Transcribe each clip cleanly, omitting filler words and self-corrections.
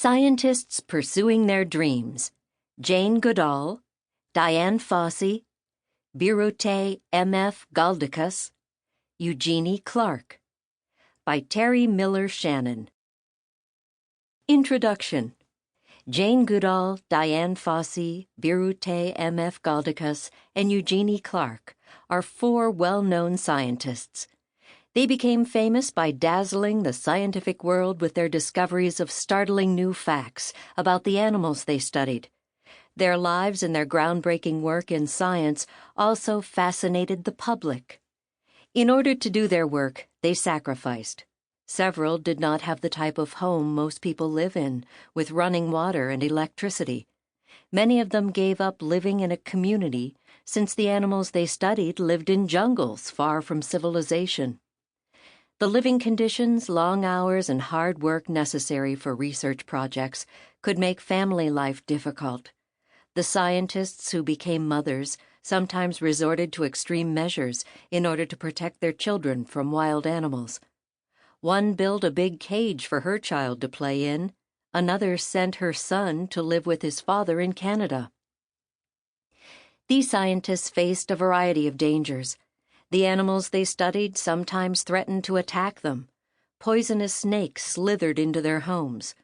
Scientists Pursuing Their Dreams. Jane Goodall, Diane Fossey, Birute M.F. Galdicus, Eugenie Clark. By Terry Miller Shannon. Introduction. Jane Goodall, Diane Fossey, Birute M.F. Galdicus, and Eugenie Clark are four well-known scientists. They became famous by dazzling the scientific world with their discoveries of startling new facts about the animals they studied. Their lives and their groundbreaking work in science also fascinated the public. In order to do their work, they sacrificed. Several did not have the type of home most people live in, with running water and electricity. Many of them gave up living in a community, since the animals they studied lived in jungles far from civilization. The living conditions, long hours, and hard work necessary for research projects could make family life difficult. The scientists who became mothers sometimes resorted to extreme measures in order to protect their children from wild animals. One built a big cage for her child to play in. Another sent her son to live with his father in Canada. These scientists faced a variety of dangers. The animals they studied sometimes threatened to attack them. Poisonous snakes slithered into their homes.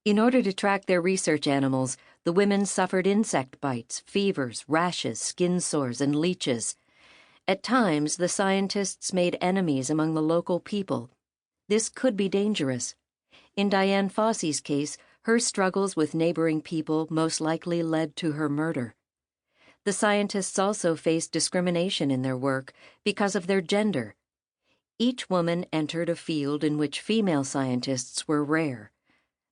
In order to track their research animals, the women suffered insect bites, fevers, rashes, skin sores, and leeches. At times, the scientists made enemies among the local people. This could be dangerous. In Diane Fossey's case, her struggles with neighboring people most likely led to her murder. The scientists also faced discrimination in their work because of their gender. Each woman entered a field in which female scientists were rare.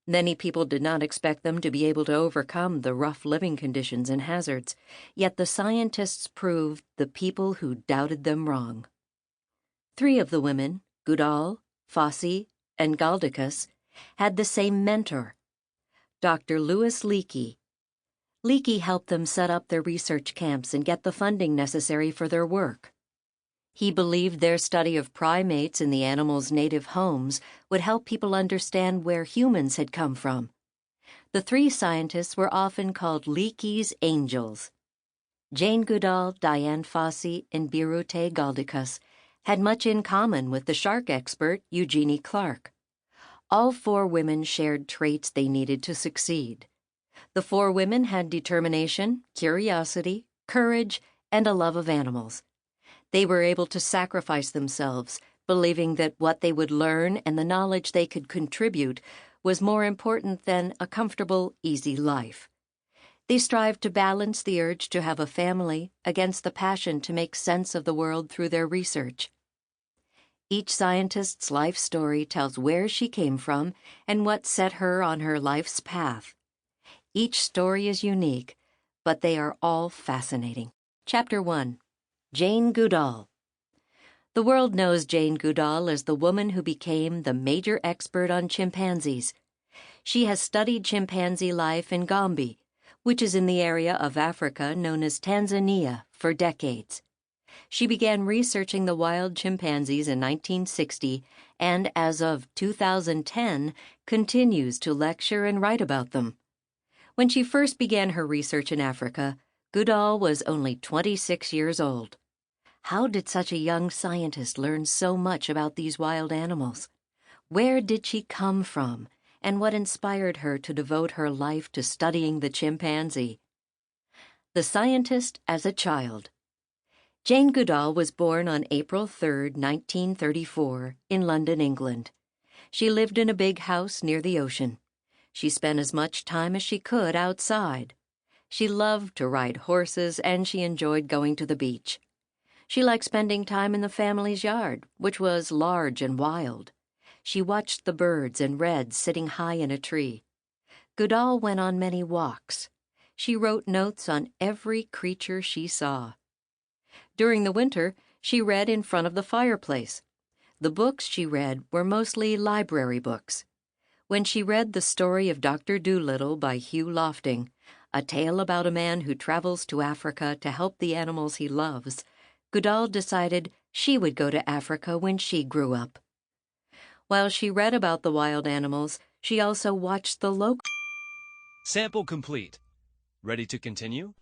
Many people did not expect them to be able to overcome the rough living conditions and hazards, yet the scientists proved the people who doubted them wrong. Three of the women, Goodall, Fossey, and Galdicus, had the same mentor, Dr. Louis Leakey. Leakey helped them set up their research camps and get the funding necessary for their work. He believed their study of primates in the animals' native homes would help people understand where humans had come from. The three scientists were often called Leakey's angels. Jane Goodall, Diane Fossey, and Birute Galdicus had much in common with the shark expert Eugenie Clark. All four women shared traits they needed to succeed. The four women had determination, curiosity, courage, and a love of animals. They were able to sacrifice themselves, believing that what they would learn and the knowledge they could contribute was more important than a comfortable, easy life. They strived to balance the urge to have a family against the passion to make sense of the world through their research. Each scientist's life story tells where she came from and what set her on her life's path. Each story is unique, but they are all fascinating. Chapter 1. Jane Goodall. The world knows Jane Goodall as the woman who became the major expert on chimpanzees. She has studied chimpanzee life in Gombe, which is in the area of Africa known as Tanzania, for decades. She began researching the wild chimpanzees in 1960 and, as of 2010, continues to lecture and write about them. When she first began her research in Africa, Goodall was only 26 years old. How did such a young scientist learn so much about these wild animals? Where did she come from, and what inspired her to devote her life to studying the chimpanzee? The Scientist as a Child. Jane Goodall was born on April 3, 1934, in London, England. She lived in a big house near the ocean. She spent as much time as she could outside. She loved to ride horses, and she enjoyed going to the beach. She liked spending time in the family's yard, which was large and wild. She watched the birds and read sitting high in a tree. Goodall went on many walks. She wrote notes on every creature she saw. During the winter, she read in front of the fireplace. The books she read were mostly library books. When she read The Story of Dr. Dolittle by Hugh Lofting, a tale about a man who travels to Africa to help the animals he loves, Goodall decided she would go to Africa when she grew up. While she read about the wild animals, She also watched the local. Sample complete. Ready to continue?